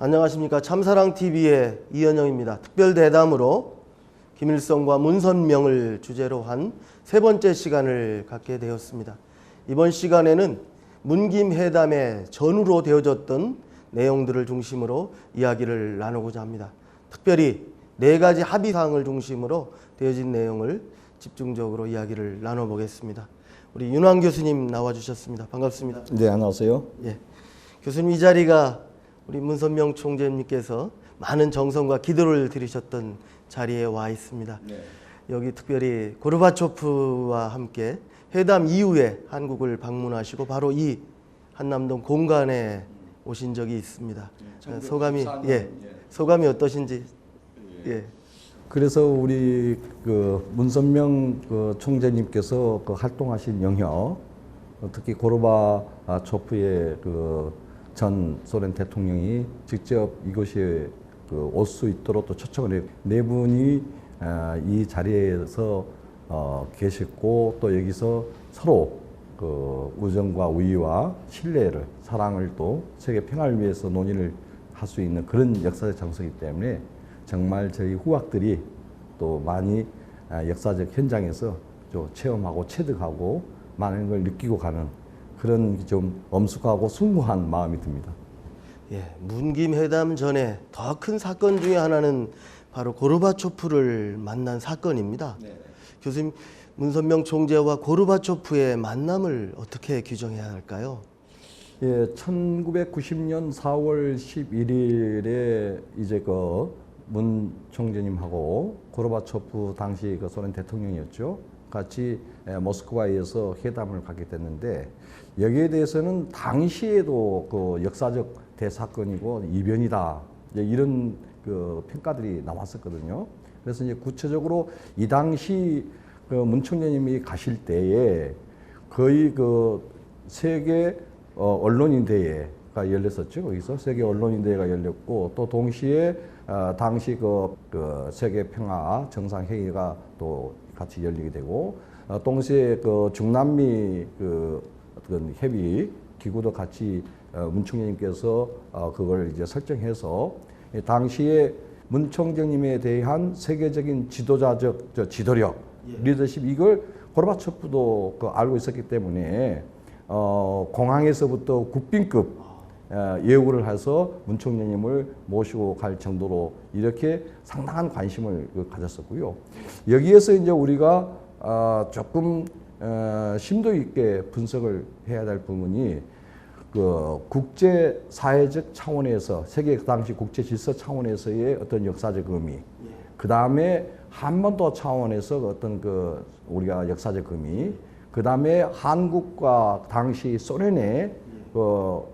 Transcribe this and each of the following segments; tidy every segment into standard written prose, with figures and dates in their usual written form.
안녕하십니까. 참사랑TV의 이현영입니다. 특별대담으로 김일성과 문선명을 주제로 한 세 번째 시간을 갖게 되었습니다. 이번 시간에는 문김회담의 전후로 되어졌던 내용들을 중심으로 이야기를 나누고자 합니다. 특별히 네 가지 합의사항을 중심으로 되어진 내용을 집중적으로 이야기를 나눠보겠습니다. 우리 윤환 교수님 나와주셨습니다. 반갑습니다. 네, 안녕하세요. 예, 교수님 이 자리가 우리 문선명 총재님께서 많은 정성과 기도를 들이셨던 자리에 와 있습니다. 네. 여기 특별히 고르바초프와 함께 회담 이후에 한국을 방문하시고 바로 이 한남동 공간에 오신 적이 있습니다. 소감이 어떠신지. 예. 그래서 우리 문선명 총재님께서 활동하신 영역, 특히 고르바초프의 전 소련 대통령이 직접 이곳에 올 수 있도록 또 초청을 해요. 네 분이 이 자리에서 계셨고 또 여기서 서로 우정과 우위와 신뢰를, 사랑을 또 세계 평화를 위해서 논의를 할 수 있는 그런 역사적 장소이기 때문에 정말 저희 후학들이 또 많이 역사적 현장에서 좀 체험하고 체득하고 많은 걸 느끼고 가는 그런 좀 엄숙하고 숭고한 마음이 듭니다. 예, 문김회담 전에 더 큰 사건 중에 하나는 바로 고르바초프를 만난 사건입니다. 네. 교수님, 문선명 총재와 고르바초프의 만남을 어떻게 규정해야 할까요? 예, 1990년 4월 11일에 이제 문 총재님하고 고르바초프 당시 소련 대통령이었죠. 같이 모스크바에서 회담을 갖게 됐는데 여기에 대해서는 당시에도 역사적 대사건이고 이변이다 이런 평가들이 나왔었거든요. 그래서 이제 구체적으로 이 당시 문 총재님이 가실 때에 거의 세계 언론인 대회가 열렸었죠. 거기서 세계 언론인 대회가 열렸고 또 동시에 당시 세계 평화 정상 회의가 또 같이 열리게 되고 동시에 중남미 어떤 협의 기구도 같이 문 총재님께서 그걸 이제 설정해서 당시에 문 총재님에 대한 세계적인 지도자적 지도력, 리더십 이걸 고르바초프도 알고 있었기 때문에 공항에서부터 국빈급 예우를 해서 문 총재님을 모시고 갈 정도로 이렇게 상당한 관심을 가졌었고요. 여기에서 이제 우리가 조금 심도 있게 분석을 해야 될 부분이 국제 사회적 차원에서 세계 당시 국제 질서 차원에서의 어떤 역사적 의미, 그 다음에 한반도 차원에서 어떤 우리가 역사적 의미, 그 다음에 한국과 당시 소련의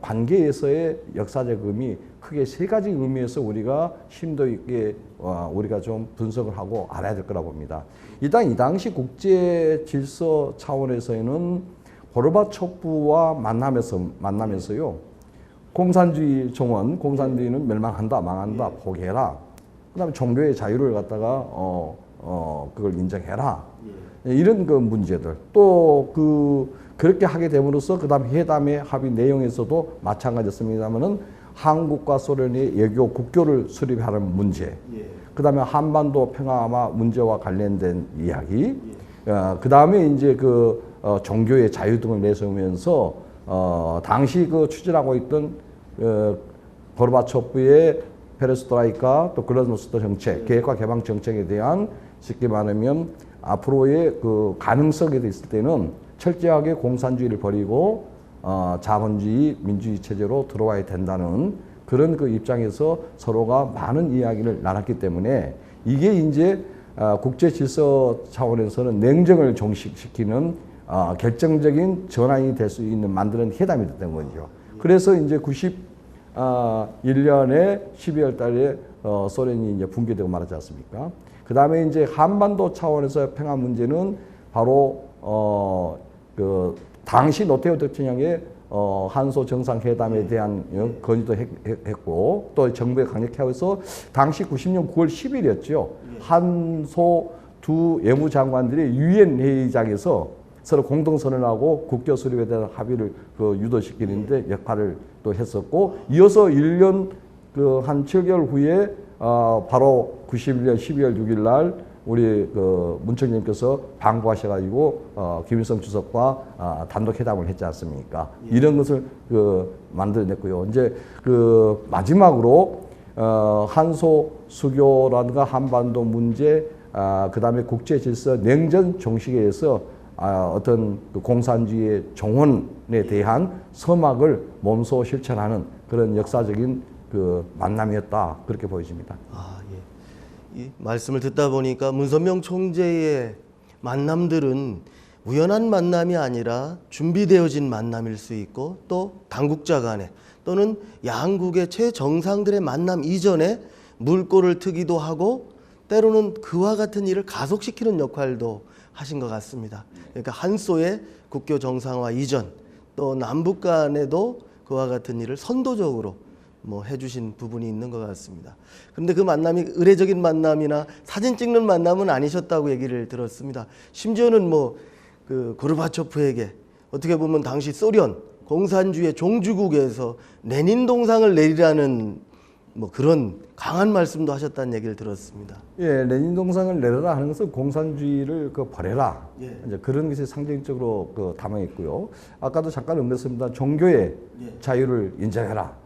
관계에서의 역사적 의미, 크게 세 가지 의미에서 우리가 심도 있게 우리가 좀 분석을 하고 알아야 될 거라고 봅니다. 일단 이 당시 국제 질서 차원에서는 고르바초프와 만나면서요. 공산주의 정원, 공산주의는 멸망한다, 망한다, 포기해라. 그다음에 종교의 자유를 갖다가 그걸 인정해라. 이런 문제들. 또 그렇게 하게 됨으로써 그다음 회담의 합의 내용에서도 마찬가지였습니다만은 한국과 소련의 외교 국교를 수립하는 문제. 그다음에 한반도 평화 문제와 관련된 이야기. 그다음에 이제 종교의 자유 등을 내세우면서 당시 추진하고 있던 고르바초프의 페레스트라이카 또 글라스노스트 정책, 계획과 개방 정책에 대한 쉽게 말하면 앞으로의 가능성에 있을 때는 철저하게 공산주의를 버리고 자본주의, 민주주의 체제로 들어와야 된다는 그런 입장에서 서로가 많은 이야기를 나눴기 때문에 이게 이제 국제 질서 차원에서는 냉정을 종식시키는 결정적인 전환이 될 수 있는 만드는 회담이 됐던 거죠. 그래서 이제 91년에 12월 달에 소련이 이제 붕괴되고 말하지 않습니까? 그 다음에 이제 한반도 차원에서 평화 문제는 바로 당시 노태우 대통령의 한소 정상회담에 대한 건의도 했고 또 정부에 강력히 하면서 당시 90년 9월 10일이었죠. 한소 두 외무장관들이 유엔 회의장에서 서로 공동선언하고 국교 수립에 대한 합의를 유도시키는데 역할을 또 했었고 이어서 1년 그 한 7개월 후에 바로 91년 12월 6일 날 우리 그 문 총재님께서 방북하셔가지고 김일성 주석과 단독 회담을 했지 않습니까? 예. 이런 것을 그 만들어냈고요. 이제 그 마지막으로 한소 수교라든가 한반도 문제, 그 다음에 국제 질서, 냉전 종식에서 어떤 그 공산주의의 종언에 대한 서막을 몸소 실천하는 그런 역사적인 그 만남이었다, 그렇게 보여집니다. 예. 이 말씀을 듣다 보니까 문선명 총재의 만남들은 우연한 만남이 아니라 준비되어진 만남일 수 있고, 또 당국자 간에 또는 양국의 최정상들의 만남 이전에 물꼬를 트기도 하고, 때로는 그와 같은 일을 가속시키는 역할도 하신 것 같습니다. 그러니까 한소의 국교 정상화 이전, 또 남북 간에도 그와 같은 일을 선도적으로 해주신 부분이 있는 것 같습니다. 그런데 그 만남이 의례적인 만남이나 사진 찍는 만남은 아니셨다고 얘기를 들었습니다. 심지어는 그 고르바초프에게 어떻게 보면 당시 소련 공산주의 종주국에서 레닌 동상을 내리라는 그런 강한 말씀도 하셨다는 얘기를 들었습니다. 예, 레닌 동상을 내려라 하는 것은 공산주의를 버려라. 예. 이제 그런 것이 상징적으로 담아 있고요. 아까도 잠깐 언급했습니다. 종교의 자유를 인정해라.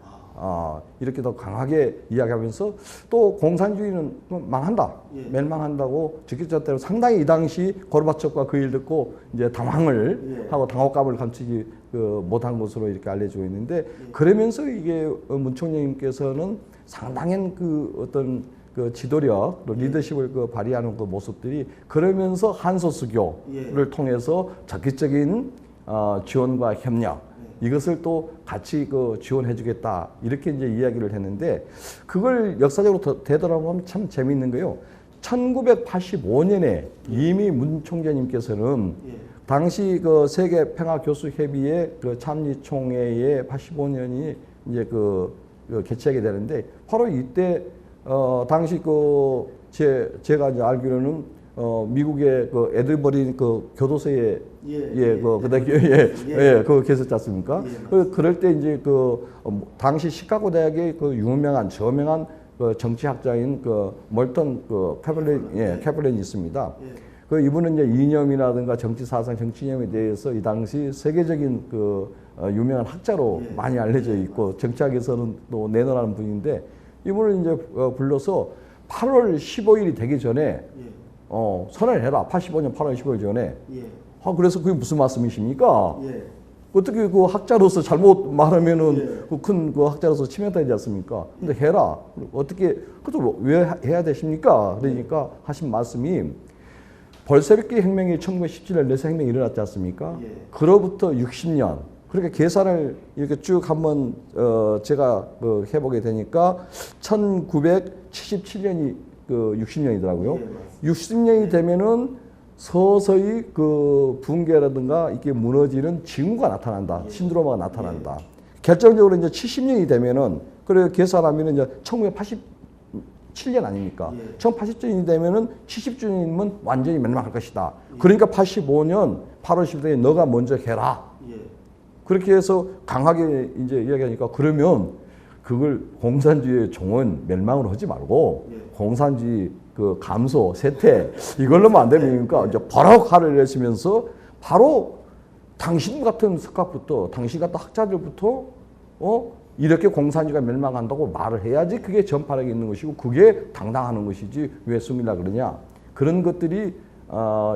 이렇게 더 강하게 이야기하면서 또 공산주의는 망한다, 멸망한다고 직접적으로 상당히 이 당시 고르바초프가 그 일 듣고 이제 당황을 하고 당혹감을 감추지 못한 것으로 이렇게 알려지고 있는데, 그러면서 이게 문 총재님께서는 상당한 그 어떤 그 지도력, 리더십을 발휘하는 그 모습들이, 그러면서 한소수교를 통해서 적극적인 지원과 협력, 이것을 또 같이 지원해주겠다, 이렇게 이제 이야기를 했는데, 그걸 역사적으로 되돌아보면 참 재미있는 거요. 1985년에 이미 문 총재님께서는 당시 세계 평화 교수 협의회 참리총회에 85년이 이제 개최하게 되는데, 바로 이때 당시 제가 이제 알기로는 미국의 에드버리 교도소에 계셨지 않습니까? 그럴 때 이제 당시 시카고 대학의 유명한 저명한 정치학자인 멀턴 캐플린이 있습니다. 이분은 이제 이념이라든가 정치 사상, 정치 이념에 대해서 이 당시 세계적인 유명한 학자로 많이 알려져 있고, 정치학에서는 또 내놓으라는 분인데, 이분을 이제 불러서 8월 15일이 되기 전에 선언을 해라. 85년 8월 15일 전에. 그래서 그게 무슨 말씀이십니까? 어떻게 학자로서 잘못 말하면은 큰 학자로서 치명타이지 않습니까? 근데 해라. 어떻게, 그래서 왜 해야 되십니까? 그러니까 하신 말씀이, 볼셰비키 혁명이 1917년 러시아 혁명이 일어났지 않습니까? 그로부터 60년. 그렇게 계산을 이렇게 쭉 한번 제가 해보게 되니까 1977년이 60년이더라고요. 60년이 되면은 서서히 붕괴라든가 이게 무너지는 징후가 나타난다. 신드로마가 나타난다. 결정적으로 이제 70년이 되면은, 그래 계산하면은 이제 1987년 아닙니까? 1987년이 되면은 70주년이면 완전히 멸망할 것이다. 그러니까 85년 8월 10일에 너가 먼저 해라. 그렇게 해서 강하게 이제 이야기하니까, 그러면 그걸 공산주의의 종은 멸망으로 하지 말고 공산주의 감소, 쇠퇴, 이걸로만 안 되니까 이제 바로 칼을 내시면서 바로 당신 같은 석학부터, 당신 같은 학자들부터 이렇게 공산주의가 멸망한다고 말을 해야지 그게 전파력이 있는 것이고, 그게 당당하는 것이지 왜 숨기려고 그러냐. 그런 것들이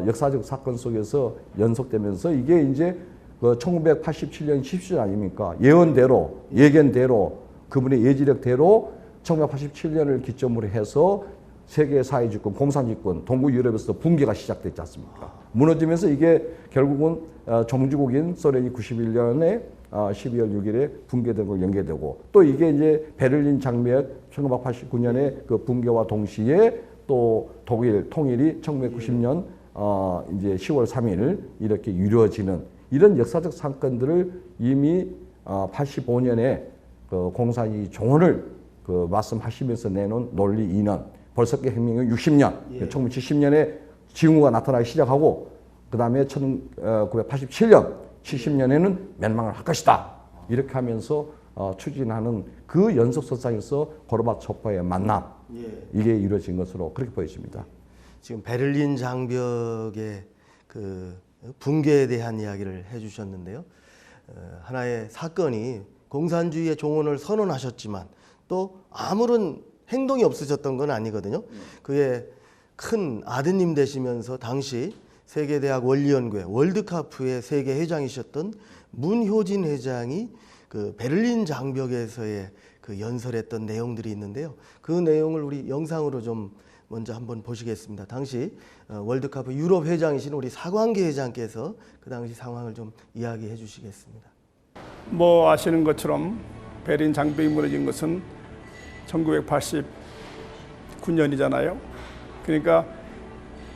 역사적 사건 속에서 연속되면서 이게 이제 1987년 10주 아닙니까? 예견대로 그분의 예지력대로 1987년을 기점으로 해서 세계 사회주권, 공산주권, 동구 유럽에서 붕괴가 시작됐지 않습니까? 무너지면서 이게 결국은 종주국인 소련이 91년에 12월 6일에 붕괴된 걸 연계되고, 또 이게 이제 베를린 장벽 1989년에 그 붕괴와 동시에 또 독일 통일이 1990년 이제 10월 3일 이렇게 이루어지는 이런 역사적 사건들을 이미 85년에 공산주의 종언을 말씀하시면서 내놓은 논리 이론, 볼셰비키 혁명은 60년, 1970년에 징후가 나타나기 시작하고, 그 다음에 1987년, 70년에는 멸망을 할 것이다. 이렇게 하면서 추진하는 그 연속선상에서 고르바초프와의 만남 이게 이루어진 것으로 그렇게 보여집니다. 지금 베를린 장벽의 그 붕괴에 대한 이야기를 해주셨는데요. 하나의 사건이 공산주의의 종언을 선언하셨지만 또 아무런 행동이 없으셨던 건 아니거든요. 그의 큰 아드님 되시면서 당시 세계대학 원리연구회 월드카프의 세계 회장이셨던 문효진 회장이 그 베를린 장벽에서의 그 연설했던 내용들이 있는데요. 그 내용을 우리 영상으로 좀 먼저 한번 보시겠습니다. 당시 월드카프 유럽 회장이신 우리 사광계 회장께서 그 당시 상황을 좀 이야기해 주시겠습니다. 뭐 아시는 것처럼 베를린 장벽이 무너진 것은 1989년이잖아요. 그러니까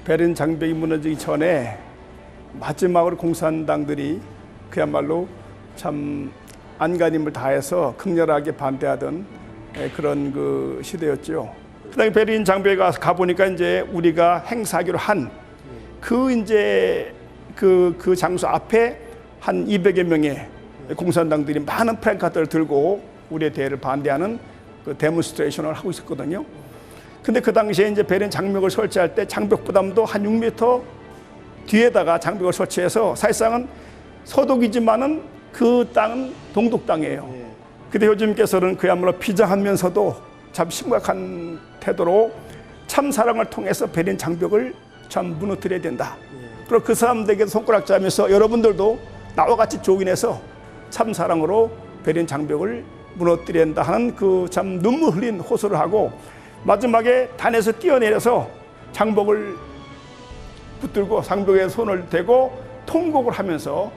베를린 장벽이 무너지기 전에 마지막으로 공산당들이 그야말로 참 안간힘을 다해서 극렬하게 반대하던 그런 그 시대였죠. 그다음에 베를린 장벽에 가보니까 이제 우리가 행사하기로 한 그 이제 그 장소 앞에 한 200여 명의 공산당들이 많은 플래카드를 들고 우리의 대회를 반대하는 그 데몬스트레이션을 하고 있었거든요. 근데 그 당시에 이제 베를린 장벽을 설치할 때 장벽 부담도 한 6m 뒤에다가 장벽을 설치해서 사실상은 서독이지만은 그 땅은 동독 땅이에요. 근데 교수님께서는 그야말로 비장하면서도 참 심각한 태도로 참사랑을 통해서 베를린 장벽을 참 무너뜨려야 된다. 그리고 그 사람들에게 손가락질하면서 여러분들도 나와 같이 조인해서 참사랑으로 베를린 장벽을 무너뜨려야 한다 하는 그 참 눈물 흘린 호소를 하고 마지막에 단에서 뛰어내려서 장벽을 붙들고 장벽에 손을 대고 통곡을 하면서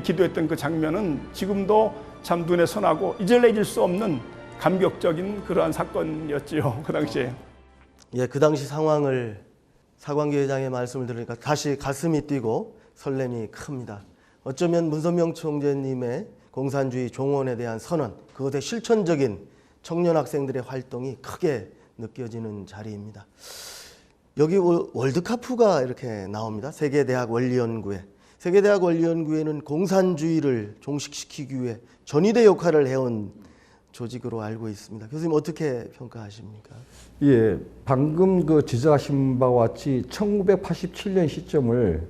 기도했던 그 장면은 지금도 참 눈에 선하고 잊을 수 없는 감격적인 그러한 사건이었지요. 그 당시에. 예, 그 당시 상황을 사광계 회장의 말씀을 들으니까 다시 가슴이 뛰고 설렘이 큽니다. 어쩌면 문선명 총재님의 공산주의 종언에 대한 선언, 그것의 실천적인 청년 학생들의 활동이 크게 느껴지는 자리입니다. 여기 월드카프가 이렇게 나옵니다. 세계대학 원리연구회. 세계대학 원리연구회는 공산주의를 종식시키기 위해 전위대 역할을 해온 조직으로 알고 있습니다. 교수님 어떻게 평가하십니까? 예, 방금 그 지적하신 바와 같이 1987년 시점을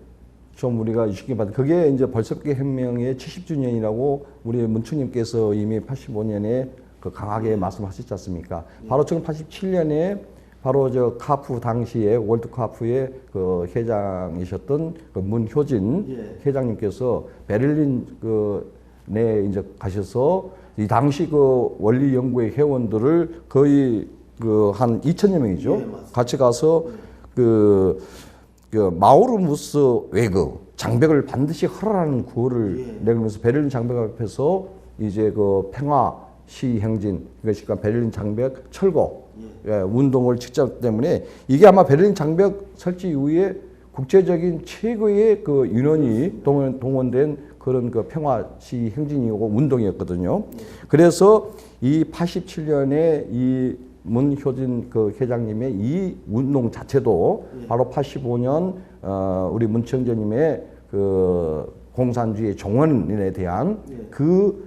좀 우리가 유심히 봐도 그게 이제 벌써기 혁명의 70주년이라고 우리 문총님께서 이미 85년에 그 강하게 말씀하셨지 않습니까? 바로 1987년에 바로 저 카프 당시에 월드카프의 그 회장이셨던 그 문효진 회장님께서 베를린 그 내 이제 가셔서 이 당시 그 원리 연구회 회원들을 거의 그 한 2,000여 명이죠. 같이 가서 그 마우르무스 외그 장벽을 반드시 헐어라는 구호를 내면서 베를린 장벽 앞에서 이제 그 평화 시행진 그러니까 베를린 장벽 철거 운동을 직접 때문에 이게 아마 베를린 장벽 설치 이후에 국제적인 최고의 그 윤원이 동원된 그런 그 평화 시행진이고 운동이었거든요. 그래서 이 87년에 이 문효진 그 회장님의 이 운동 자체도 바로 85년 우리 문총재님의 그 공산주의 종언에 대한 그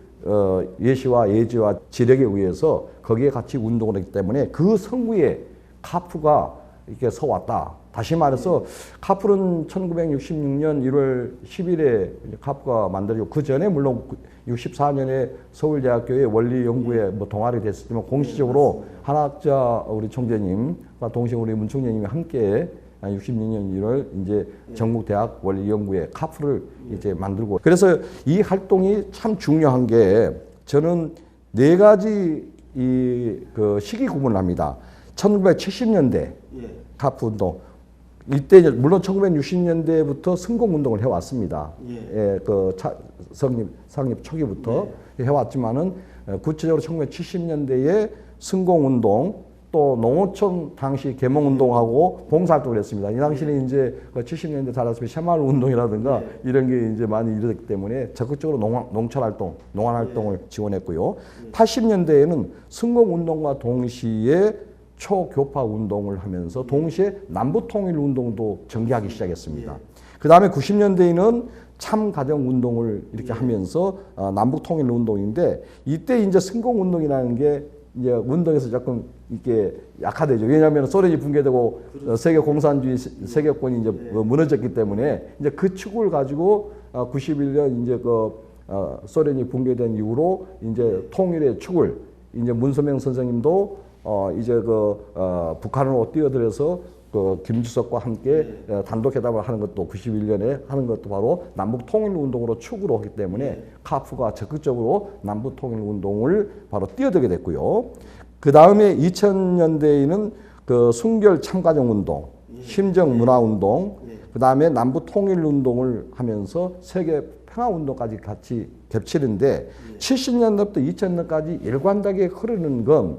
예시와 예지와 지력에 의해서 거기에 같이 운동을 했기 때문에 그 성부에 카프가 이렇게 서왔다. 다시 말해서 카프는 1966년 1월 10일에 카프가 만들어지고 그 전에 물론 64년에 서울대학교의 원리연구에 뭐 동아리 됐었지만 공식적으로 한학자 우리 총재님과 동시에 우리 문 총재님이 함께 66년 1월 이제 전국대학 원리연구회 카프를 이제 만들고 그래서 이 활동이 참 중요한 게 저는 네 가지 그 시기 구분을 합니다. 1970년대 카프 운동 이때 물론 1960년대부터 성공운동을 해왔습니다. 그 성립 초기부터 해왔지만은 구체적으로 1970년대에 성공운동 또 농어촌 당시 개몽운동하고 봉사활동을 했습니다. 이 당시는 이제 70년대 달았으면 새마을운동이라든가 이런 게 이제 많이 이루어졌기 때문에 적극적으로 농촌활동, 농안활동을 지원했고요. 80년대에는 성공운동과 동시에 초교파 운동을 하면서 동시에 남부통일 운동도 전개하기 시작했습니다. 그 다음에 90년대에는 참가정 운동을 이렇게 하면서 남북 통일 운동인데 이때 이제 성공 운동이라는 게 이제 운동에서 조금 이렇게 약화되죠. 왜냐하면 소련이 붕괴되고 세계 공산주의 세계권이 이제 무너졌기 때문에 이제 그 축을 가지고 91년 이제 소련이 붕괴된 이후로 이제 통일의 축을 이제 문선명 선생님도 이제 북한으로 뛰어들어서 김주석과 함께 단독 회담을 하는 것도 91년에 하는 것도 바로 남북 통일 운동으로 축으로 했기 때문에 카프가 적극적으로 남북 통일 운동을 바로 뛰어들게 됐고요. 그 다음에 2000년대에는 그 순결 참가정 운동, 심정 문화 운동, 그 다음에 남북 통일 운동을 하면서 세계 평화 운동까지 같이 겹치는데 70년대부터 2000년까지 일관되게 흐르는 건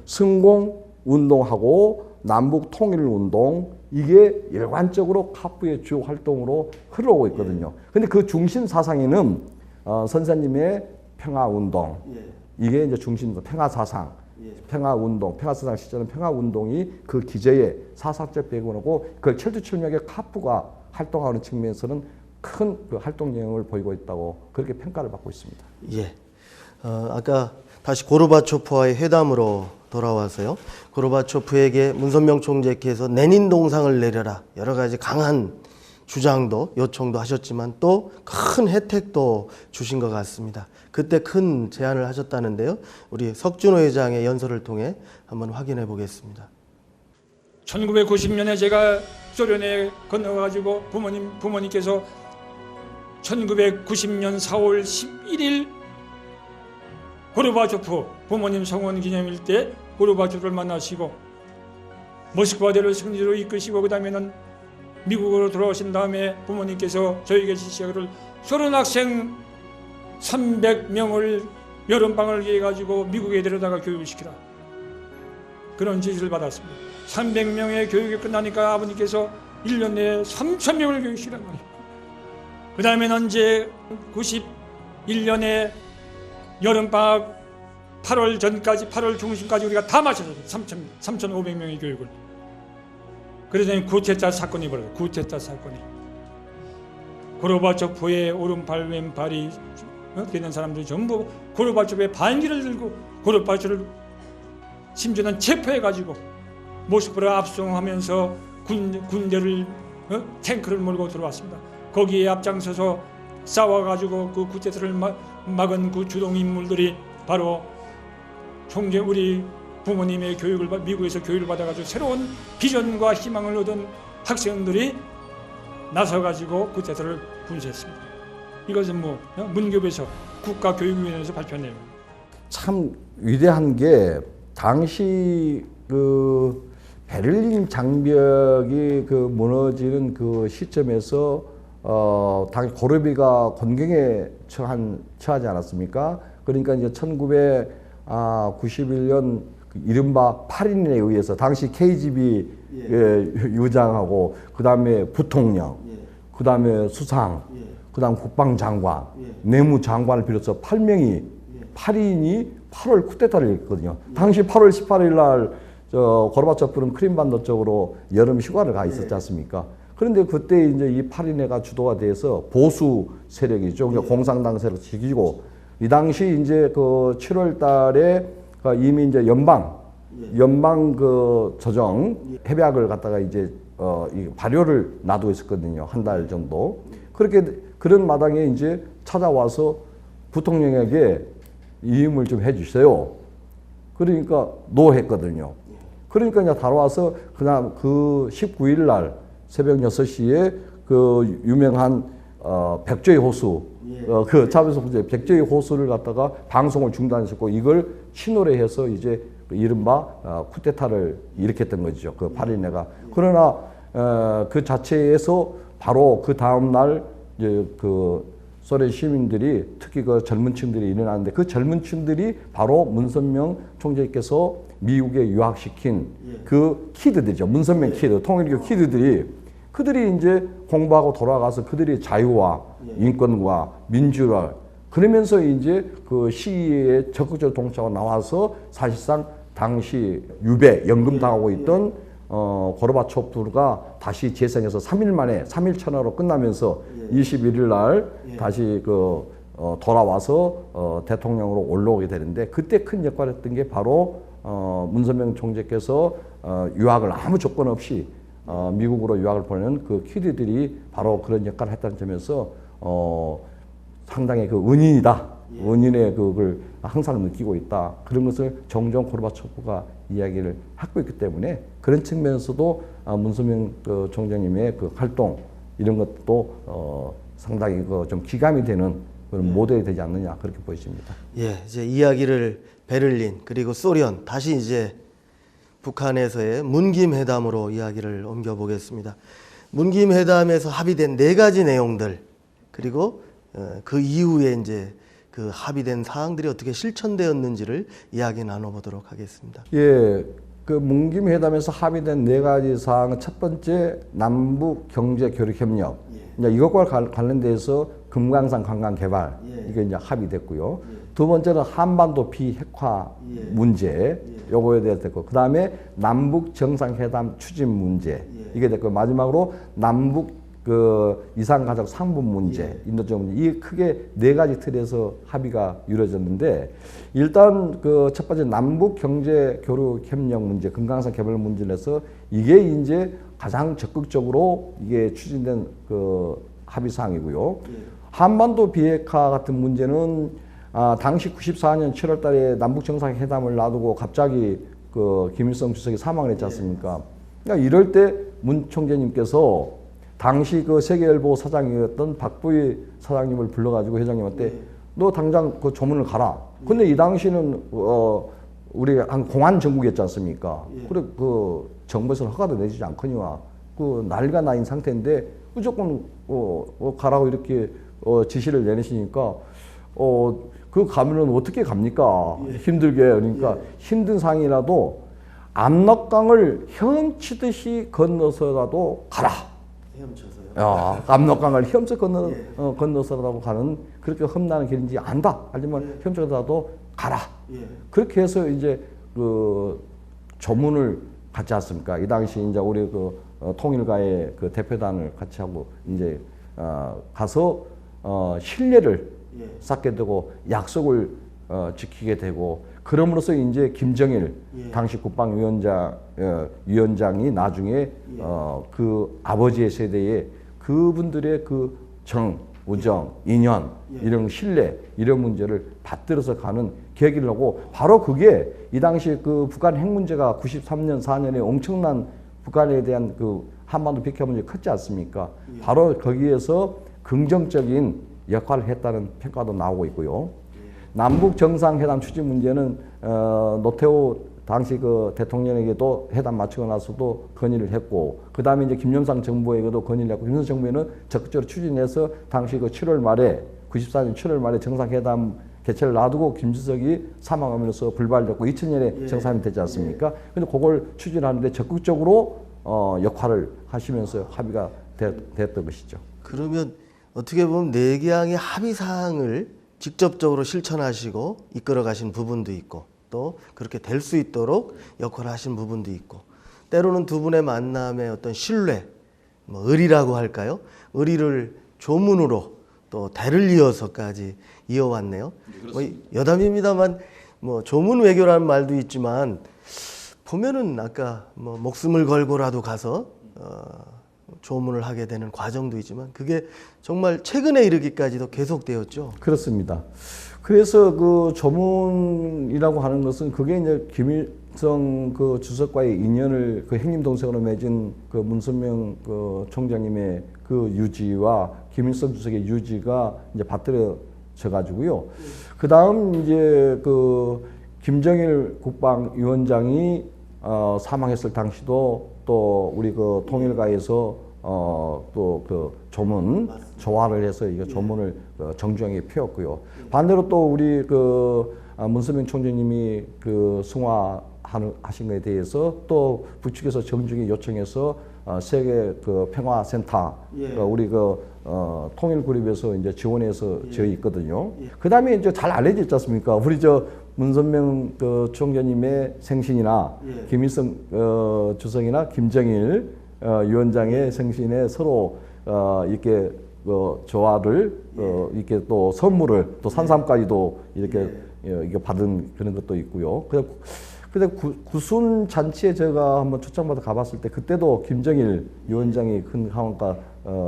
성공 운동하고 남북 통일 운동 이게 일관적으로 카프의 주 활동으로 흘러오고 있거든요. 근데 그 중심 사상에는 선생님의 평화 운동 이게 이제 중심 평화 사상, 평화 운동, 평화 사상 시절은 평화 운동이 그 기저의 사상적 배경이고 그걸 철두철미하게 카프가 활동하는 측면에서는 큰 그 활동 내용을 보이고 있다고 그렇게 평가를 받고 있습니다. 예. 아까 다시 고르바초프와의 회담으로 돌아와서요. 고르바초프에게 문선명 총재께서 레닌 동상을 내려라 여러 가지 강한 주장도 요청도 하셨지만 또 큰 혜택도 주신 것 같습니다. 그때 큰 제안을 하셨다는데요. 우리 석준호 회장의 연설을 통해 한번 확인해 보겠습니다. 1990년에 제가 소련에 건너가지고 부모님께서 1990년 4월 11일 고르바초프 부모님 성원 기념일 때 고르바초프를 만나시고 모스크바대로 승리로 이끄시고 그 다음에는 미국으로 돌아오신 다음에 부모님께서 저에게 지시하기를 소련 학생 300명을 여름방을 위해 가지고 미국에 데려다가 교육을 시키라 그런 지시를 받았습니다. 300명의 교육이 끝나니까 아버님께서 1년 내에 3,000명을 교육시키란 말이에요. 그 다음에는 이제 91년에 여름방학 8월 전까지 8월 중순까지 우리가 다 마쳤어요. 3,500명의 교육을. 그러더니 구테타 사건이 벌어져요. 구테타 사건이. 고르바초프의 오른팔 왼팔이 되는 사람들이 전부 고르바초프의 반기를 들고 고르바초프를 심지어는 체포해가지고 모스크바를 압송하면서 군대를 탱크를 몰고 들어왔습니다. 거기에 앞장서서 싸워가지고 그 구테타를 막은 그 주동 인물들이 바로 총재 우리 부모님의 교육을 미국에서 교육을 받아가지고 새로운 비전과 희망을 얻은 학생들이 나서가지고 구테타를 분쇄했습니다. 이것은 문교부에서 국가교육위원회에서 발표한 내용입니다. 참 위대한 게 당시 그 베를린 장벽이 그 무너지는 그 시점에서 당시 고르비가 곤경에 처하지 않았습니까? 그러니까 이제 1991년 이른바 8인에 의해서 당시 KGB 유장하고 그 다음에 부통령, 그 다음에 수상, 그 다음 국방장관, 내무장관을 비롯해서 8인이 8월 쿠데타를 했거든요. 당시 8월 18일 날 고르바초프는 크림반도 쪽으로 여름 휴가를 가 있었지 않습니까? 그런데 그때 이제 이 8인회가 주도가 돼서 보수 세력이죠. 공산당 세력 지키고 이 당시 이제 그 7월 달에 이미 이제 연방 그 조정 협약을 갖다가 이제 이 발효를 놔두고 있었거든요. 한 달 정도. 그렇게 그런 마당에 이제 찾아와서 부통령에게 이임을 좀 해주세요. 그러니까 노했거든요. 그러니까 이제 다뤄와서 그냥 그 19일 날 새벽 6시에 그 유명한 백조의 호수 그 차베스 호수의 백조의 호수를 갖다가 방송을 중단했었고 이걸 신호래해서 이제 이른바 쿠데타를 일으켰던 거죠. 그 8인회가. 그러나 그 자체에서 바로 그 다음 날 이제 그 소련 시민들이 특히 그 젊은 층들이 일어나는데 그 젊은 층들이 바로 문선명 총재께서 미국에 유학시킨 그 키드들이죠. 문선명 키드, 통일교 키드들이 그들이 이제 공부하고 돌아가서 그들이 자유와 인권과 민주화 그러면서 이제 그 시위에 적극적으로 동참하고 나와서 사실상 당시 유배, 연금당하고 있던 고르바초프가 다시 재선해서 3일 만에 3일 천하로 끝나면서 21일 날 다시 돌아와서 대통령으로 올라오게 되는데, 그때 큰 역할을 했던 게 바로 문선명 총재께서 유학을 아무 조건 없이 미국으로 유학을 보내는 그 키드들이 바로 그런 역할을 했다는 점에서 상당히 그 은인이다. 은인의 그걸 항상 느끼고 있다. 그런 것을 종종 고르바초프가 이야기를 하고 있기 때문에, 그런 측면에서도 문선명 총장님의 그 활동 이런 것도 상당히 좀 기감이 되는 그런 모델이 되지 않느냐, 그렇게 보여집니다. 예, 이제 이야기를 베를린 그리고 소련, 다시 이제 북한에서의 문김회담으로 이야기를 옮겨보겠습니다. 문김회담에서 합의된 4가지 내용들, 그리고 그 이후에 이제 그 합의된 사항들이 어떻게 실천되었는지를 이야기 나눠보도록 하겠습니다. 예, 그 문김회담에서 합의된 4가지 사항은, 첫 번째 남북 경제 교류 협력. 이제 이것과 관련돼서 금강산 관광 개발, 이게 이제 합의됐고요. 두 번째는 한반도 비핵화 문제, 요거에 대해서 됐고, 그 다음에 남북 정상회담 추진 문제, 이게 됐고, 마지막으로 남북 그 이산가족 상분 문제, 인도적 문제, 이 크게 4가지 틀에서 합의가 이루어졌는데, 일단 그 첫 번째 남북 경제 교류 협력 문제, 금강산 개발 문제에서 이게 이제 가장 적극적으로 이게 추진된 그 합의 사항이고요. 한반도 비핵화 같은 문제는 당시 94년 7월달에 남북 정상회담을 놔두고 갑자기 그 김일성 주석이 사망을 했지 않습니까? 그러니까 이럴 때 문 총재님께서 당시 그 세계일보 사장이었던 박부희 사장님을 불러가지고 회장님한테 너 당장 그 조문을 가라. 근데 이 당시는 우리 한 공안 정국이었지 않습니까? 그래 그 정부에서는 허가도 내주지 않거니와 그 난리가 나인 상태인데 무조건 가라고 이렇게 지시를 내리시니까 그 가면은 어떻게 갑니까? 힘들게. 그러니까 힘든 상이라도 압록강을 헤엄치듯이 건너서라도 가라. 헤엄쳐서요. 압록강을 헤엄쳐 건너서라도 가는, 그렇게 험난한 길인지 안다. 하지만 헤엄쳐서라도 가라. 그렇게 해서 이제 그 조문을 갖지 않습니까? 이 당시 이제 우리 그 통일가의 그 대표단을 같이 하고 이제 가서 신뢰를 쌓게 되고 약속을 지키게 되고, 그럼으로써 이제 김정일 당시 국방위원장이 나중에 그 아버지의 세대의 그분들의 그 정, 우정, 인연, 이런 신뢰, 이런 문제를 받들어서 가는 계기를 하고, 바로 그게 이 당시 그 북한 핵 문제가 93년, 4년에 엄청난 북한에 대한 그 한반도 비핵화 문제 컸지 않습니까? 바로 거기에서 긍정적인 역할을 했다는 평가도 나오고 있고요. 남북 정상회담 추진 문제는 노태우 당시 그 대통령에게도 회담 마치고 나서도 건의를 했고, 그 다음에 이제 김영삼 정부에게도 건의를 했고, 김영삼 정부에는 적극적으로 추진해서 당시 그 7월 말에 94년 7월 말에 정상회담 개최를 놔두고 김주석이 사망하면서 불발됐고 2000년에 정상이 되지 않습니까? 근데 그걸 추진하는데 적극적으로 역할을 하시면서 합의가 됐던 것이죠. 그러면 어떻게 보면 4개항의 합의 사항을 직접적으로 실천하시고 이끌어 가신 부분도 있고, 또 그렇게 될 수 있도록 역할을 하신 부분도 있고, 때로는 두 분의 만남의 어떤 신뢰, 의리라고 할까요? 의리를 조문으로 또 대를 이어서까지 이어왔네요. 여담입니다만 조문 외교라는 말도 있지만, 보면은 아까 목숨을 걸고라도 가서 조문을 하게 되는 과정도 있지만, 그게 정말 최근에 이르기까지도 계속되었죠. 그렇습니다. 그래서 그 조문이라고 하는 것은, 그게 이제 김일성 그 주석과의 인연을 그 형님 동생으로 맺은 그 문선명 그 총장님의 그 유지와 김일성 주석의 유지가 이제 받들어져 가지고요. 그 다음 이제 그 김정일 국방위원장이 사망했을 당시도 또 우리 그 통일가에서 또 그 조문 조화를 해서 이거 조문을 정중하게 펴었고요. 반대로 또 우리 그 문선명 총재님이 그 승화하신 것에 대해서 또 북측에서 정중히 요청해서 세계 그 평화센터 우리 통일그룹에서 이제 지원해서 저희 있거든요. 그다음에 이제 잘 알려져 있지 않습니까? 우리 문선명 그 총재님의 생신이나 김일성 주석이나 김정일 위원장의 생신에 서로 이렇게 조화를 이렇게 또 선물을 또 산삼까지도 이렇게 이게 받은 그런 것도 있고요. 근데 구순 잔치에 제가 한번 초청받아 가봤을 때 그때도 김정일 위원장이 큰 하원과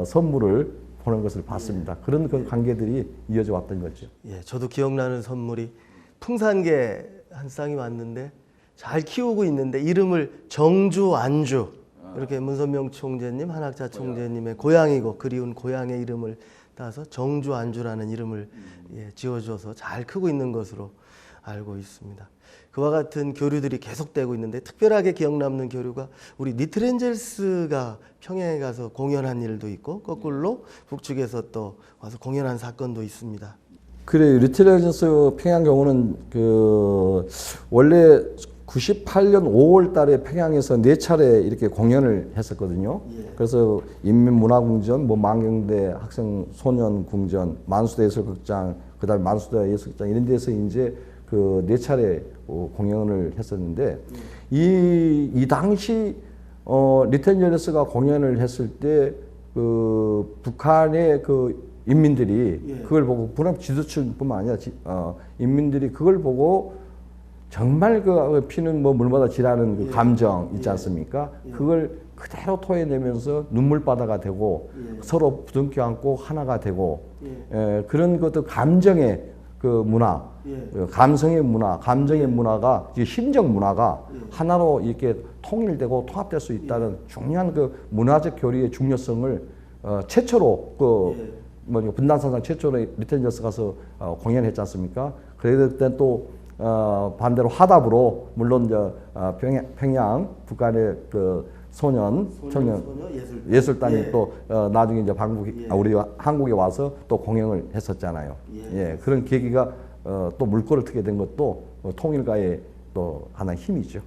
선물을 보낸 것을 봤습니다. 그런 그 관계들이 이어져 왔던 거죠. 예, 저도 기억나는 선물이 풍산개 한 쌍이 왔는데 잘 키우고 있는데 이름을 정주 안주 이렇게 문선명 총재님, 한학자 총재님의 고향이고 그리운 고향의 이름을 따서 정주 안주라는 이름을 지어줘서 잘 크고 있는 것으로 알고 있습니다. 그와 같은 교류들이 계속되고 있는데 특별하게 기억 남는 교류가 우리 니트렌젤스가 평양에 가서 공연한 일도 있고 거꾸로 북측에서 또 와서 공연한 사건도 있습니다. 그래, 리틀레전스 평양 경우는 원래 98년 5월 달에 평양에서 4차례 이렇게 공연을 했었거든요. 그래서 인민문화궁전, 망경대 학생소년궁전, 만수대 예술극장, 그 다음에 만수대 예술극장 이런 데서 이제 그 4차례 공연을 했었는데 이 당시 리틀레전스가 공연을 했을 때 북한의 인민들이 그걸 보고 북한 지도층뿐만 아니라 인민들이 그걸 보고 정말 피는 물마다 지나는 그 감정 있지 않습니까? 그걸 그대로 토해내면서 눈물바다가 되고 서로 부둥켜 안고 하나가 되고 그런 것도 감정의 문화, 감성의 문화, 감정의 문화가 심정 문화가 하나로 이렇게 통일되고 통합될 수 있다는 중요한 문화적 교류의 중요성을 최초로 분단사상 최초로 리틀레전스 가서 공연했지 않습니까? 그때 또 반대로 화답으로 물론 평양 북한의 청년 예술단이 또 나중에 이제 우리 한국에 와서 또 공연을 했었잖아요. 그런 계기가 또 물꼬를 트게 된 것도 통일가의 또 하나의 힘이죠.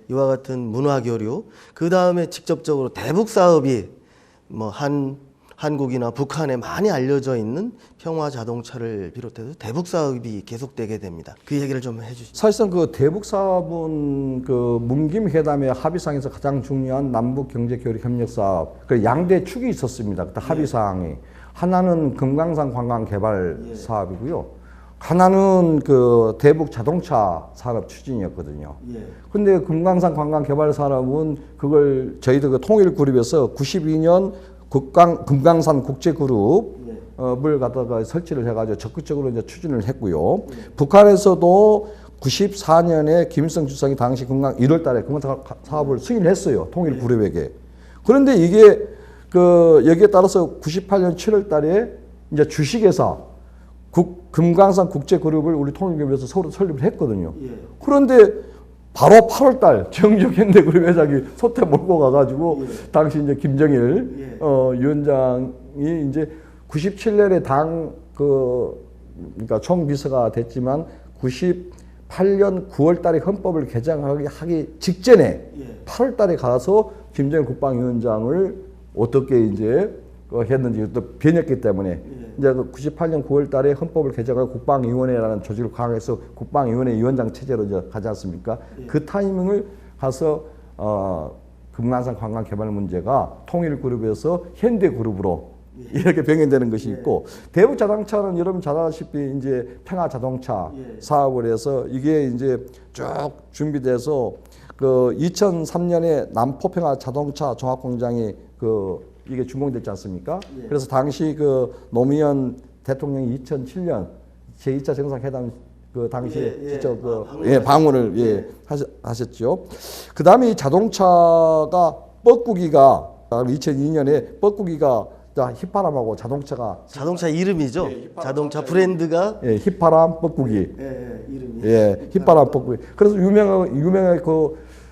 이와 같은 문화 교류, 그 다음에 직접적으로 대북 사업이 한국이나 북한에 많이 알려져 있는 평화 자동차를 비롯해서 대북 사업이 계속되게 됩니다. 그 얘기를 좀 해주시죠. 사실상 대북 사업은 문김 회담의 합의사항에서 가장 중요한 남북 경제 교류 협력 사업 양대 축이 있었습니다. 그때 합의 사항이 하나는 금강산 관광 개발 사업이고요. 하나는 대북 자동차 산업 추진이었거든요. 근데 금강산 관광 개발 사업은 그걸 저희도 통일그룹에서 92년 금강산 국제그룹을 갖다가 설치를 해가지고 적극적으로 이제 추진을 했고요. 북한에서도 94년에 김일성 주석이 당시 1월 달에 금강산 사업을 승인을 했어요. 통일그룹에게. 그런데 이게 여기에 따라서 98년 7월 달에 이제 주식회사 금강산 국제그룹을 우리 통일그룹에서 서로 설립을 했거든요. 그런데 바로 8월 달 정적현대그룹 회장이 소태 몰고 가가지고 당시 이제 김정일 위원장이 이제 97년에 그러니까 총비서가 됐지만 98년 9월 달에 헌법을 개정하기 직전에 8월 달에 가서 김정일 국방위원장을 어떻게 이제 했는지 또 변했기 때문에 이제 98년 9월 달에 헌법을 개정하고 국방위원회라는 조직을 강화해서 국방위원회 위원장 체제로 이제 가지 않습니까? 그 타이밍을 가서 금강산 관광 개발 문제가 통일그룹에서 현대그룹으로 이렇게 병행되는 것이 있고 대북 자동차는 여러분 잘 아시다시피 이제 평화 자동차 사업을 해서 이게 이제 쭉 준비돼서 2003년에 남포평화 자동차 종합공장이 이게 준공됐지 않습니까? 그래서 당시 노무현 대통령이 2007년 제2차 정상회담 당시에 직접 방문을 하셨죠. 그 다음에 이 자동차가 뻐꾸기가 2002년에 뻐꾸기가 휘파람하고 자동차 이름이죠. 자동차 브랜드가 휘파람 뻐꾸기. 이름이. 휘파람 뻐꾸기. 그래서 유명한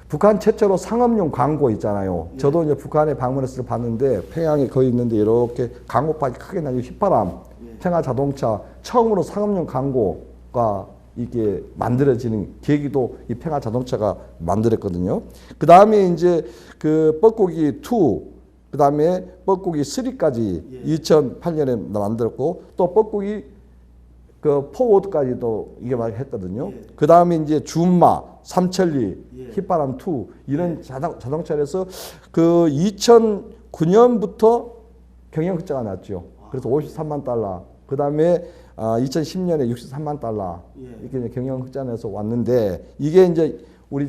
북한 최초로 상업용 광고 있잖아요. 저도 이제 북한에 방문했을 때 봤는데 평양에 거기 있는데 이렇게 광고판이 크게 나고 휘파람, 평화 자동차 처음으로 상업용 광고가 이게 만들어지는 계기도 이 평화 자동차가 만들었거든요. 그 다음에 이제 그 뻐꾸기 2, 그 다음에 뻐꾸기 3까지 2008년에 만들었고 또 뻐꾸기 그 포워드까지도 이게 막 했거든요. 그 다음에 이제 준마, 삼천리, 휘바람 2 이런 자동차에서 그 2009년부터 경영 흑자가 났죠. 그래서 53만 달러. 그 다음에 2010년에 63만 달러 이렇게 이제 경영 흑자에서 왔는데 이게 이제 우리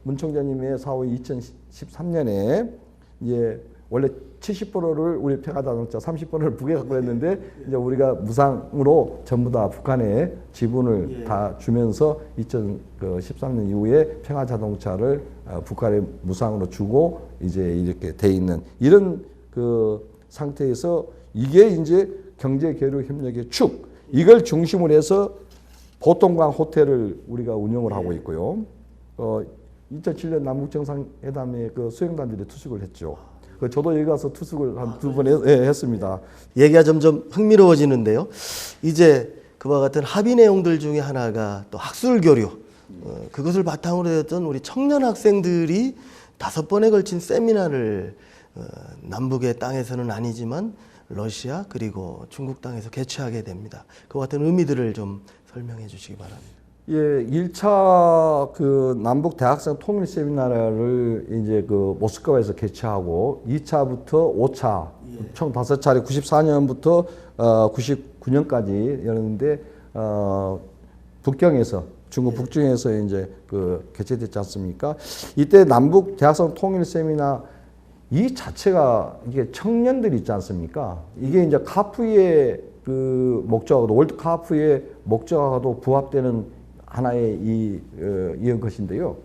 문 총재님의 사업이 2013년에 이제 원래 70%를 우리 평화자동차, 30%를 북에 갖고 했는데 이제 우리가 무상으로 전부 다 북한에 지분을 다 주면서 2013년 이후에 평화자동차를 북한에 무상으로 주고 이제 이렇게 돼 있는 이런 그 상태에서 이게 이제 경제교류협력의 축 이걸 중심으로 해서 보통강 호텔을 우리가 운영을 하고 있고요. 2007년 남북정상회담에 그 수행단들이 투숙을 했죠. 저도 여기 가서 투숙을 한 2번 했습니다. 얘기가 점점 흥미로워지는데요. 이제 그와 같은 합의 내용들 중에 하나가 또 학술 교류. 그것을 바탕으로 했던 우리 청년 학생들이 5번에 걸친 세미나를 남북의 땅에서는 아니지만 러시아 그리고 중국 땅에서 개최하게 됩니다. 그와 같은 의미들을 좀 설명해 주시기 바랍니다. 예, 1차 그 남북 대학생 통일 세미나를 이제 그 모스크바에서 개최하고 2차부터 5차 총 5차례 94년부터 99년까지 열었는데 북경에서 중국 북경에서 이제 그 개최됐지 않습니까? 이때 남북 대학생 통일 세미나 이 자체가 이게 청년들 있지 않습니까? 이게 이제 카프의 그 목적하고도 월드카프의 목적하고도 부합되는 하나의 이런 것인데요.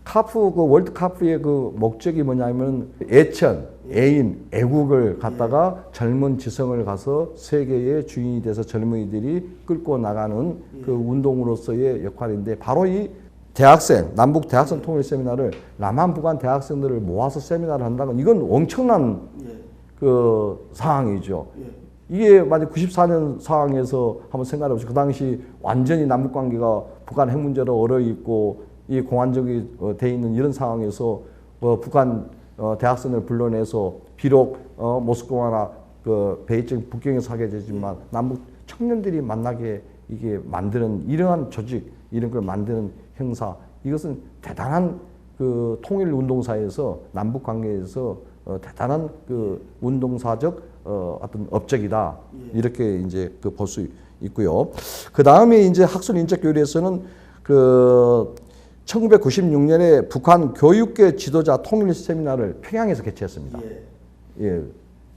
카프 그 월드카프의 그 목적이 뭐냐면 애천, 애인, 애국을 갖다가 젊은 지성을 가서 세계의 주인이 돼서 젊은이들이 끌고 나가는 그 운동으로서의 역할인데 바로 이 대학생, 남북 대학생 통일 세미나를 남한 북한 대학생들을 모아서 세미나를 한다는 건 이건 엄청난 그 상황이죠. 이게 만약 94년 상황에서 한번 생각해 보시죠. 그 당시 완전히 남북 관계가 북한 핵 문제로 얼어 있고 이 공안적이 돼 있는 이런 상황에서 북한 대학생을 불러내서 비록 모스크바나 그 베이징 북경에서 하게 되지만 남북 청년들이 만나게 이게 만드는 이러한 조직 이런 걸 만드는 행사 이것은 대단한 그 통일 운동사에서 남북 관계에서 대단한 그 운동사적 어떤 업적이다 이렇게 이제 그 볼 수 있고요. 그 다음에 이제 학술 인적 교류에서는 그 1996년에 북한 교육계 지도자 통일 세미나를 평양에서 개최했습니다. 예,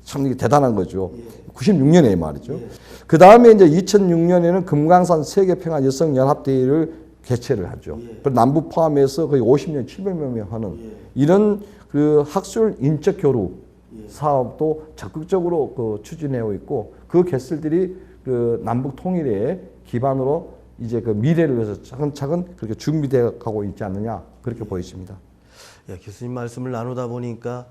참 이게 대단한 거죠. 96년에 말이죠. 그 다음에 이제 2006년에는 금강산 세계평화 여성연합대회를 개최를 하죠. 남북 포함해서 거의 50년 700명 하는 이런 그 학술 인적 교류 사업도 적극적으로 그 추진하고 있고 그 개설들이 그 남북 통일의 기반으로 이제 그 미래를 위해서 차근차근 그렇게 준비되어 가고 있지 않느냐 그렇게 보여집니다. 예, 교수님 말씀을 나누다 보니까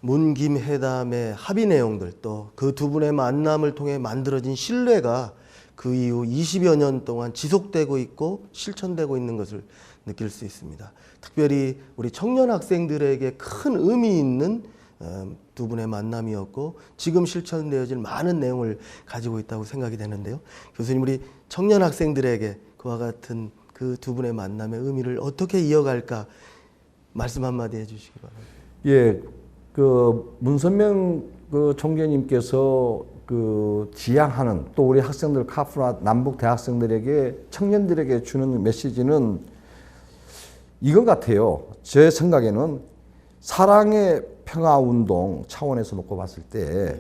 문김 회담의 합의 내용들 또 그 두 분의 만남을 통해 만들어진 신뢰가 그 이후 20여 년 동안 지속되고 있고 실천되고 있는 것을 느낄 수 있습니다. 특별히 우리 청년 학생들에게 큰 의미 있는 두 분의 만남이었고 지금 실천되어질 많은 내용을 가지고 있다고 생각이 되는데요. 교수님, 우리 청년 학생들에게 그와 같은 그 두 분의 만남의 의미를 어떻게 이어갈까 말씀 한마디 해주시기 바랍니다. 예, 그 문선명 그 총재님께서 그 지향하는 또 우리 학생들 카프나 남북 대학생들에게 청년들에게 주는 메시지는 이건 같아요. 제 생각에는 사랑의 평화운동 차원에서 놓고 봤을 때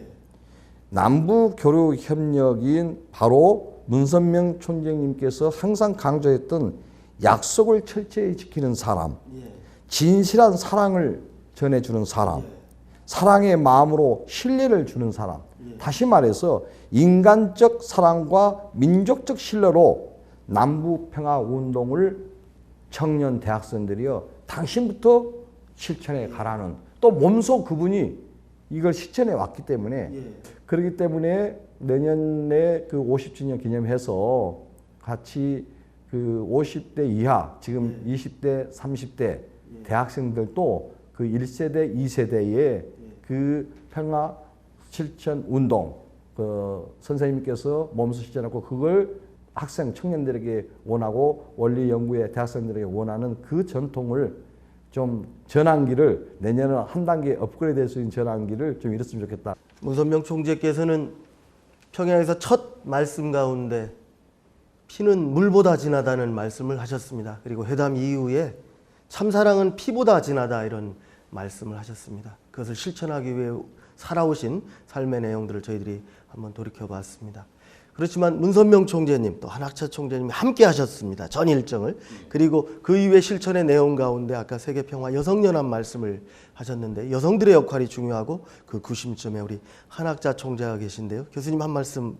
남북 교류 협력인 바로 문선명 총재님께서 항상 강조했던 약속을 철저히 지키는 사람, 진실한 사랑을 전해주는 사람, 사랑의 마음으로 신뢰를 주는 사람, 다시 말해서 인간적 사랑과 민족적 신뢰로 남북 평화운동을 청년 대학생들이요 당신부터 실천해 가라는 또 몸소 그분이 이걸 실천해 왔기 때문에 그렇기 때문에 내년에 그 50주년 기념해서 같이 그 50대 이하, 지금 20대, 30대 대학생들도 그 1세대, 2세대의 그 평화 실천 운동, 그 선생님께서 몸소 실천하고 그걸 학생, 청년들에게 원하고 원리 연구회 대학생들에게 원하는 그 전통을 좀 전환기를 내년에 한 단계 업그레이드 될 수 있는 전환기를 좀 이뤘으면 좋겠다. 문선명 총재께서는 평양에서 첫 말씀 가운데 피는 물보다 진하다는 말씀을 하셨습니다. 그리고 회담 이후에 참사랑은 피보다 진하다 이런 말씀을 하셨습니다. 그것을 실천하기 위해 살아오신 삶의 내용들을 저희들이 한번 돌이켜봤습니다. 그렇지만 문선명 총재님 또 한학차 총재님이 함께 하셨습니다. 전 일정을. 그리고 그 이후에 실천의 내용 가운데 아까 세계평화 여성연합 말씀을 하셨는데 여성들의 역할이 중요하고 그 구심점에 우리 한학자 총재가 계신데요. 교수님 한 말씀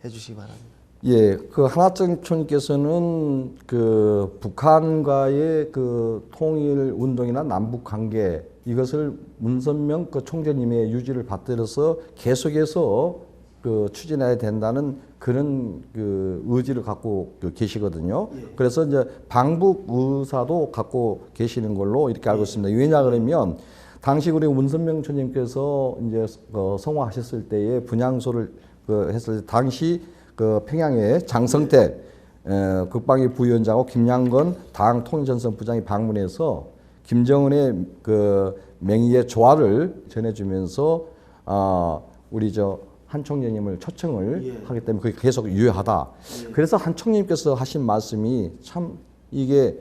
해주시기 바랍니다. 예, 그 한학자 총재께서는 그 북한과의 그 통일 운동이나 남북 관계 이것을 문선명 그 총재님의 유지를 받들어서 계속해서 그 추진해야 된다는 그런 그 의지를 갖고 계시거든요. 그래서 이제 방북 의사도 갖고 계시는 걸로 이렇게 알고 있습니다. 왜냐 그러면 당시 우리 문선명 총재님께서 이제 성화하셨을 때에 분향소를 했을 때 당시 그 평양에 장성택 국방위 부위원장하고 김양건 당 통일전선 부장이 방문해서 김정은의 그 맹의의 조화를 전해주면서 우리 한 총재님을 초청을 하기 때문에 그게 계속 유효하다. 그래서 한 총재님께서 하신 말씀이 참 이게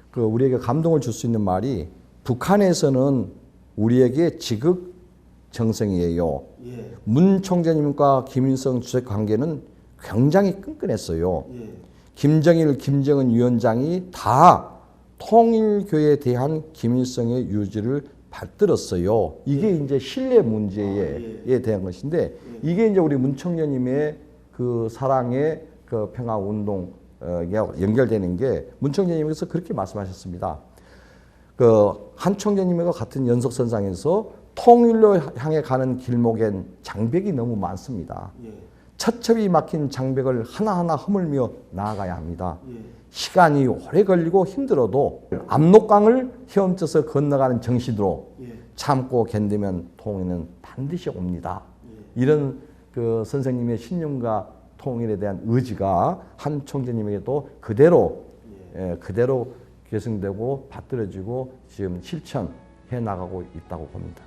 그 우리에게 감동을 줄 수 있는 말이 북한에서는 우리에게 지극 정성이에요. 문 총재님과 김일성 주석 관계는 굉장히 끈끈했어요. 김정일, 김정은 위원장이 다 통일교에 대한 김일성의 유지를 받들었어요. 이게 이제 신뢰 문제에 대한 것인데 이게 이제 우리 문 총재님의 그 사랑의 그 평화 운동 연결되는 게 문 총재님께서 그렇게 말씀하셨습니다. 그 한 총재님과 같은 연속선상에서 통일로 향해 가는 길목엔 장벽이 너무 많습니다. 첩첩이 막힌 장벽을 하나하나 허물며 나아가야 합니다. 시간이 오래 걸리고 힘들어도 압록강을 헤엄쳐서 건너가는 정신으로 참고 견디면 통일은 반드시 옵니다. 이런 그 선생님의 신념과 통일에 대한 의지가 한 총재님에게도 그대로 계승되고 받들어지고 지금 실천해 나가고 있다고 봅니다.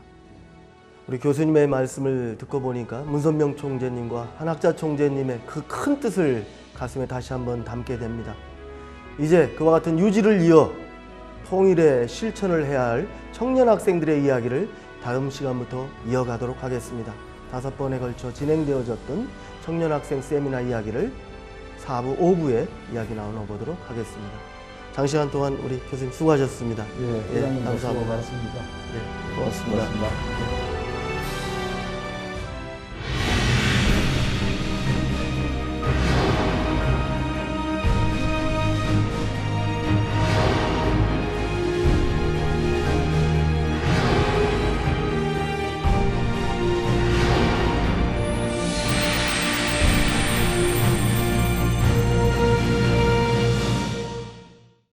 우리 교수님의 말씀을 듣고 보니까 문선명 총재님과 한학자 총재님의 그 큰 뜻을 가슴에 다시 한번 담게 됩니다. 이제 그와 같은 유지를 이어 통일의 실천을 해야 할 청년 학생들의 이야기를 다음 시간부터 이어가도록 하겠습니다. 5번에 걸쳐 진행되어졌던 청년 학생 세미나 이야기를 4부, 5부에 이야기 나눠보도록 하겠습니다. 장시간 동안 우리 교수님 수고하셨습니다. 예, 감사합니다. 고맙습니다. 고맙습니다.